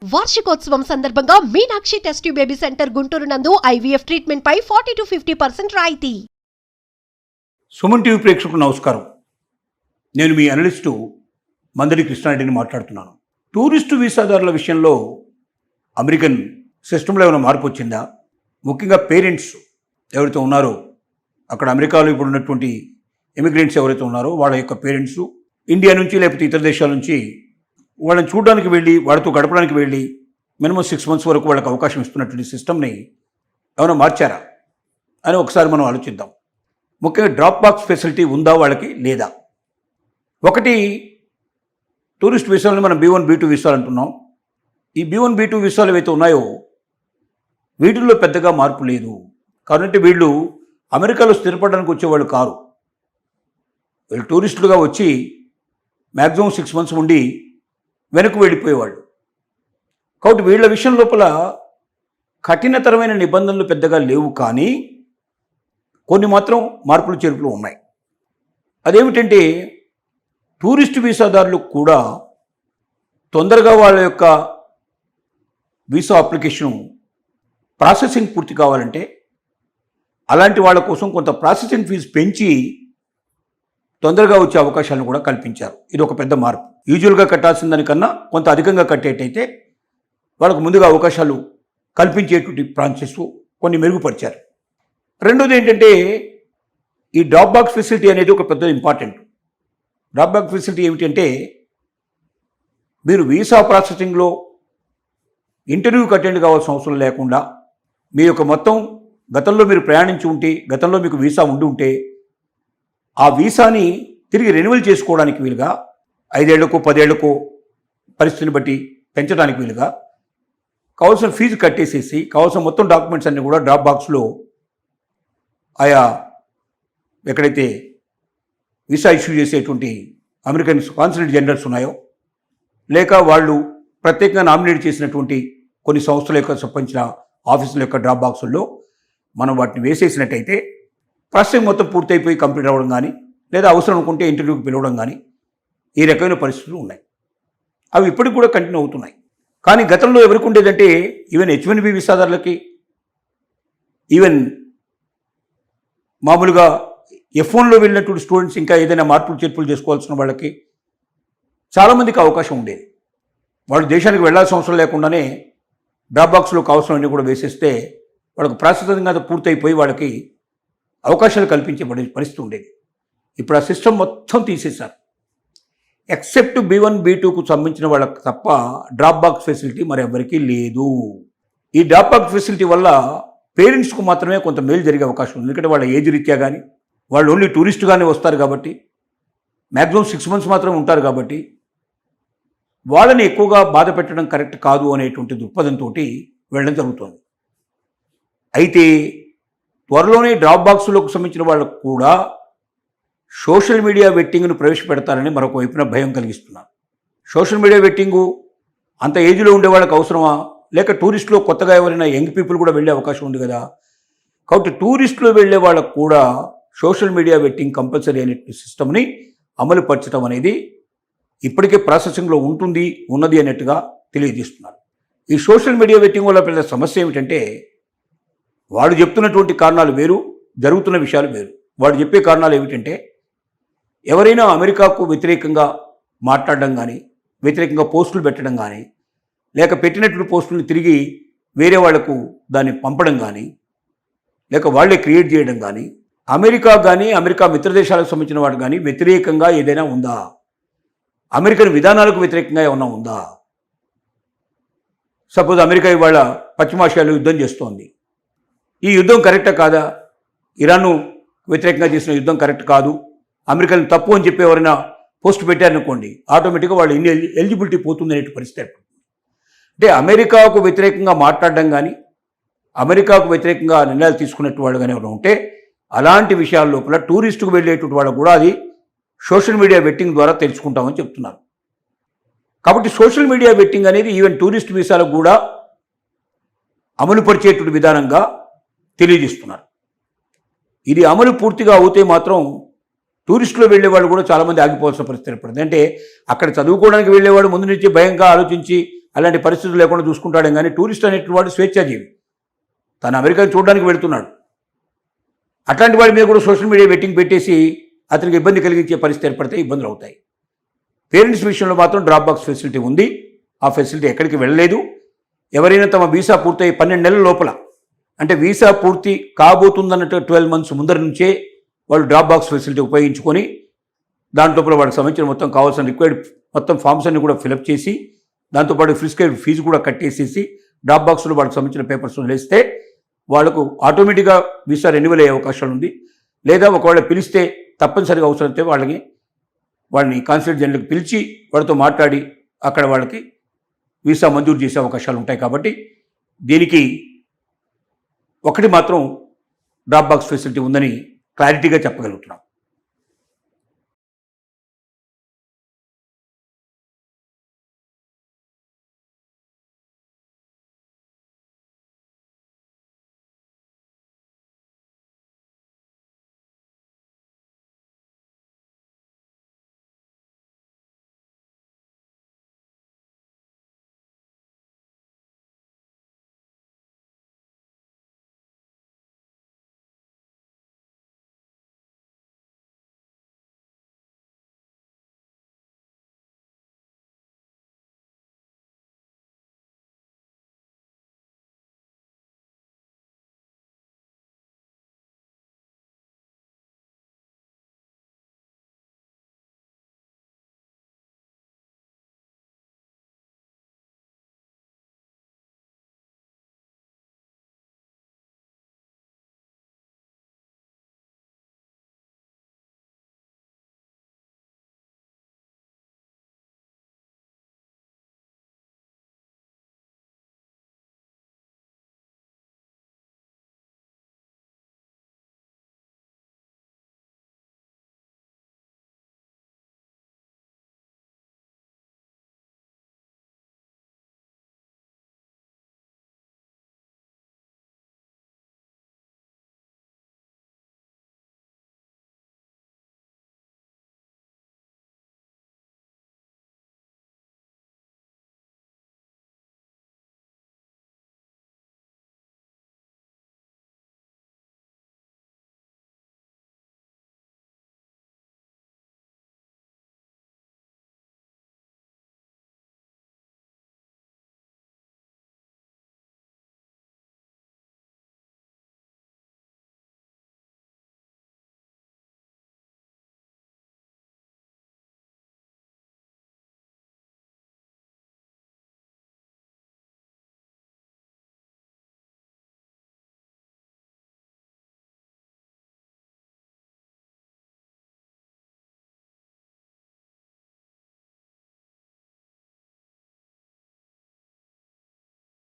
వార్షికోత్సవం సందర్భంగా Meenakshi test tube baby centre Guntur నందు IVF ట్రీట్మెంట్ పై 40 to 50% రాయితీ. సుమన్ టీవీ ప్రేక్షకులకు నమస్కారం. నేను మీ అనలిస్టు మందడి కృష్ణారెడ్డిని మాట్లాడుతున్నాను. టూరిస్టు వీసాదారుల విషయంలో అమెరికన్ సిస్టంలో ఏమైనా మార్పు వచ్చిందా? ముఖ్యంగా పేరెంట్స్ ఎవరైతే ఉన్నారో, అక్కడ అమెరికాలో ఇప్పుడు ఉన్నటువంటి ఇమిగ్రెంట్స్ ఎవరైతే ఉన్నారో వాళ్ళ యొక్క పేరెంట్స్ ఇండియా నుంచి లేకపోతే ఇతర దేశాల నుంచి వాళ్ళని చూడడానికి వెళ్ళి వాళ్ళతో గడపడానికి వెళ్ళి మినిమం 6 months వరకు వాళ్ళకి అవకాశం ఇస్తున్నటువంటి సిస్టమ్ని ఏమైనా మార్చారా అని ఒకసారి మనం ఆలోచిద్దాం. ముఖ్యంగా డ్రాప్ బాక్స్ ఫెసిలిటీ ఉందా వాళ్ళకి లేదా? ఒకటి, టూరిస్ట్ వీసాలను మనం B1 B2 వీసాలు అంటున్నాం. ఈ B1 B2 వీసాలు ఏవైతే ఉన్నాయో వీటిల్లో పెద్దగా మార్పు లేదు. కాబట్టి వీళ్ళు అమెరికాలో స్థిరపడడానికి వచ్చేవాళ్ళు కారు. వీళ్ళు టూరిస్టులుగా వచ్చి మ్యాక్సిమం 6 months ఉండి వెనక్కి వెళ్ళిపోయేవాళ్ళు. కాబట్టి వీళ్ళ విషయం లోపల కఠినతరమైన నిబంధనలు పెద్దగా లేవు, కానీ కొన్ని మాత్రం మార్పులు చేర్పులు ఉన్నాయి. అదేమిటంటే, టూరిస్ట్ వీసాదారులకు కూడా తొందరగా వాళ్ళ యొక్క వీసా అప్లికేషన్ ప్రాసెసింగ్ పూర్తి కావాలంటే అలాంటి వాళ్ళ కోసం కొంత ప్రాసెసింగ్ ఫీజు పెంచి తొందరగా వచ్చే అవకాశాలను కూడా కల్పించారు. ఇది ఒక పెద్ద మార్పు. యూజువల్గా కట్టాల్సిన దానికన్నా కొంత అధికంగా కట్టేటైతే వాళ్ళకు ముందుగా అవకాశాలు కల్పించేటువంటి ప్రాసెస్ కొన్ని మెరుగుపరిచారు. రెండోది ఏంటంటే, ఈ డ్రాప్ బాక్స్ ఫెసిలిటీ అనేది ఒక పెద్ద ఇంపార్టెంట్. డ్రాప్ బాక్స్ ఫెసిలిటీ ఏమిటంటే, మీరు వీసా ప్రాసెసింగ్లో ఇంటర్వ్యూకి అటెండ్ కావాల్సిన అవసరం లేకుండా మీ యొక్క మొత్తం గతంలో మీరు ప్రయాణించి ఉంటే, గతంలో మీకు వీసా ఉండి ఉంటే ఆ వీసాని తిరిగి రెన్యువల్ చేసుకోవడానికి వీలుగా 5 ఏళ్లకో 10 ఏళ్లకో పరిస్థితిని బట్టి పెంచడానికి వీలుగా కావాల్సిన ఫీజు కట్టేసేసి కావాల్సిన మొత్తం డాక్యుమెంట్స్ అన్నీ కూడా డ్రాప్ బాక్స్లో ఆయా ఎక్కడైతే వీసా ఇష్యూ చేసేటువంటి అమెరికన్ కాన్సులేట్ జనరల్స్ ఉన్నాయో, లేక వాళ్ళు ప్రత్యేకంగా నామినేట్ చేసినటువంటి కొన్ని సంస్థల యొక్క సంబంధించిన ఆఫీసుల యొక్క డ్రాప్ బాక్సుల్లో మనం వాటిని వేసేసినట్టయితే ప్రాసెసింగ్ మొత్తం పూర్తయిపోయి కంప్లీట్ అవ్వడం కానీ, లేదా అవసరం అనుకుంటే ఇంటర్వ్యూకి పిలవడం కానీ, ఈ రకమైన పరిస్థితులు ఉన్నాయి. అవి ఇప్పటికి కూడా కంటిన్యూ అవుతున్నాయి. కానీ గతంలో ఎవరికి ఉండేదంటే, ఈవెన్ H1B వీసాదారులకి, ఈవెన్ మామూలుగా F1లో వెళ్ళినటువంటి స్టూడెంట్స్ ఇంకా ఏదైనా మార్పులు చేర్పులు చేసుకోవాల్సిన వాళ్ళకి చాలామందికి అవకాశం ఉండేది. వాళ్ళు దేశానికి వెళ్ళాల్సిన అవసరం లేకుండానే డ్రాప్ బాక్స్లో కావాల్సినవన్నీ కూడా వేసేస్తే వాళ్ళకి ప్రాసెసింగ్ అంతా పూర్తయిపోయి వాళ్ళకి అవకాశాలు కల్పించే పరిస్థితి ఉండేది. ఇప్పుడు ఆ సిస్టమ్ మొత్తం తీసేశారు. ఎక్సెప్ట్ B1 B2కు సంబంధించిన వాళ్ళకి తప్ప డ్రాప్ బాక్స్ ఫెసిలిటీ మరి ఎవరికీ లేదు. ఈ డ్రాప్ బాక్స్ ఫెసిలిటీ వల్ల పేరెంట్స్కు మాత్రమే కొంత మేలు జరిగే అవకాశం ఉంది. ఎందుకంటే వాళ్ళ ఏజ్ రీత్యా కానీ, వాళ్ళు ఓన్లీ టూరిస్టుగానే వస్తారు కాబట్టి, మ్యాక్సిమం 6 months మాత్రమే ఉంటారు కాబట్టి వాళ్ళని ఎక్కువగా బాధ పెట్టడం కరెక్ట్ కాదు అనేటువంటి దృక్పథంతో వెళ్ళడం జరుగుతుంది. అయితే త్వరలోనే డ్రాప్ బాక్సులకు సంబంధించిన వాళ్ళకు కూడా సోషల్ మీడియా వెట్టింగ్ను ప్రవేశపెడతారని మరొక వైపున భయం కలిగిస్తున్నారు. సోషల్ మీడియా వెట్టింగు అంత ఏజ్లో ఉండే వాళ్ళకి అవసరమా? లేక టూరిస్టులో కొత్తగా ఎవరైనా యంగ్ పీపుల్ కూడా వెళ్ళే అవకాశం ఉంది కదా. కాబట్టి టూరిస్టులో వెళ్ళే వాళ్ళకు కూడా సోషల్ మీడియా వెట్టింగ్ కంపల్సరీ అనే సిస్టమ్ని అమలు పరచడం అనేది ఇప్పటికే ప్రాసెసింగ్లో ఉన్నది అన్నట్టుగా తెలియజేస్తున్నారు. ఈ సోషల్ మీడియా వెట్టింగ్ వల్ల పెద్ద సమస్య ఏమిటంటే, వాడు చెప్తున్నటువంటి కారణాలు వేరు, జరుగుతున్న విషయాలు వేరు. వాడు చెప్పే కారణాలు ఏమిటంటే, ఎవరైనా అమెరికాకు వ్యతిరేకంగా మాట్లాడడం కానీ, వ్యతిరేకంగా పోస్టులు పెట్టడం కానీ, లేక పెట్టినటువంటి పోస్టులను తిరిగి వేరే వాళ్లకు దాన్ని పంపడం కానీ, లేక వాళ్లే క్రియేట్ చేయడం కానీ, అమెరికా కానీ అమెరికా మిత్ర దేశాలకు సంబంధించిన వాడు కానీ వ్యతిరేకంగా ఏదైనా ఉందా? అమెరికన్ విధానాలకు వ్యతిరేకంగా ఏమన్నా ఉందా? సపోజ్ అమెరికా ఇవాళ పశ్చిమాసియాలో యుద్ధం చేస్తోంది. ఈ యుద్ధం కరెక్టా కాదా? ఇరాన్ను వ్యతిరేకంగా చేసిన యుద్ధం కరెక్ట్ కాదు, అమెరికన్ తప్పు అని చెప్పి ఎవరైనా పోస్ట్ పెట్టారనుకోండి, ఆటోమేటిక్గా వాళ్ళు ఎలిజిబిలిటీ పోతుంది అనే పరిస్థితి ఏర్పడుతుంది. అంటే అమెరికాకు వ్యతిరేకంగా మాట్లాడడం కానీ, అమెరికాకు వ్యతిరేకంగా నిర్ణయాలు తీసుకున్నట్టు వాళ్ళు కానీ ఎవరైనా ఉంటే అలాంటి విషయాల లోపల టూరిస్టుకు వెళ్ళేటువంటి వాళ్ళు కూడా అది సోషల్ మీడియా వెట్టింగ్ ద్వారా తెలుసుకుంటామని చెప్తున్నారు. కాబట్టి సోషల్ మీడియా వెట్టింగ్ అనేది ఈవెన్ టూరిస్ట్ వీసాలకు కూడా అమలు పరిచేటువంటి విధానంగా తెలియజేస్తున్నారు. ఇది అమలు పూర్తిగా అవుతే మాత్రం టూరిస్టులు వెళ్ళేవాళ్ళు కూడా చాలామంది ఆగిపోవాల్సిన పరిస్థితి ఏర్పడుతుంది. అంటే అక్కడ చదువుకోవడానికి వెళ్ళేవాడు ముందు నుంచి భయంగా ఆలోచించి అలాంటి పరిస్థితులు లేకుండా చూసుకుంటాడే కానీ టూరిస్ట్ అనేటువంటి వాడు స్వేచ్ఛాజీవి. తను అమెరికా చూడడానికి వెళుతున్నాడు. అట్లాంటి వాడి మీద కూడా సోషల్ మీడియా వెట్టింగ్ పెట్టేసి అతనికి ఇబ్బంది కలిగించే పరిస్థితి ఏర్పడితే ఇబ్బందులు అవుతాయి. పేరెంట్స్ విషయంలో మాత్రం డ్రాప్ బాక్స్ ఫెసిలిటీ ఉంది. ఆ ఫెసిలిటీ ఎక్కడికి వెళ్ళలేదు. ఎవరైనా తమ వీసా పూర్తయి 12 నెలల లోపల, అంటే వీసా పూర్తి కాబోతుందన్నట్టు 12 months ముందర నుంచే వాళ్ళు డ్రాప్ బాక్స్ ఫెసిలిటీ ఉపయోగించుకొని దాంట్లో వాళ్ళకి సంబంధించిన మొత్తం కావాల్సిన రిక్వైర్డ్ మొత్తం ఫామ్స్ అన్ని కూడా ఫిలప్ చేసి దాంతోపాటు ప్రిస్క్రైబ్ ఫీజు కూడా కట్టేసేసి డ్రాప్ బాక్స్లో వాళ్ళకి సంబంధించిన పేపర్స్ వదిలేస్తే వాళ్ళకు ఆటోమేటిక్గా వీసా రెన్యువల్ అయ్యే అవకాశాలు ఉంది. లేదా ఒకవేళ పిలిస్తే తప్పనిసరిగా అవసరమైతే వాళ్ళని కాన్సులేట్ జనరల్కి పిలిచి వాళ్ళతో మాట్లాడి అక్కడ వాళ్ళకి వీసా మంజూరు చేసే అవకాశాలు ఉంటాయి. కాబట్టి దీనికి ఒకటి మాత్రం డ్రాప్ బాక్స్ ఫెసిలిటీ ఉందని క్లారిటీగా చెప్పగలుగుతున్నాం.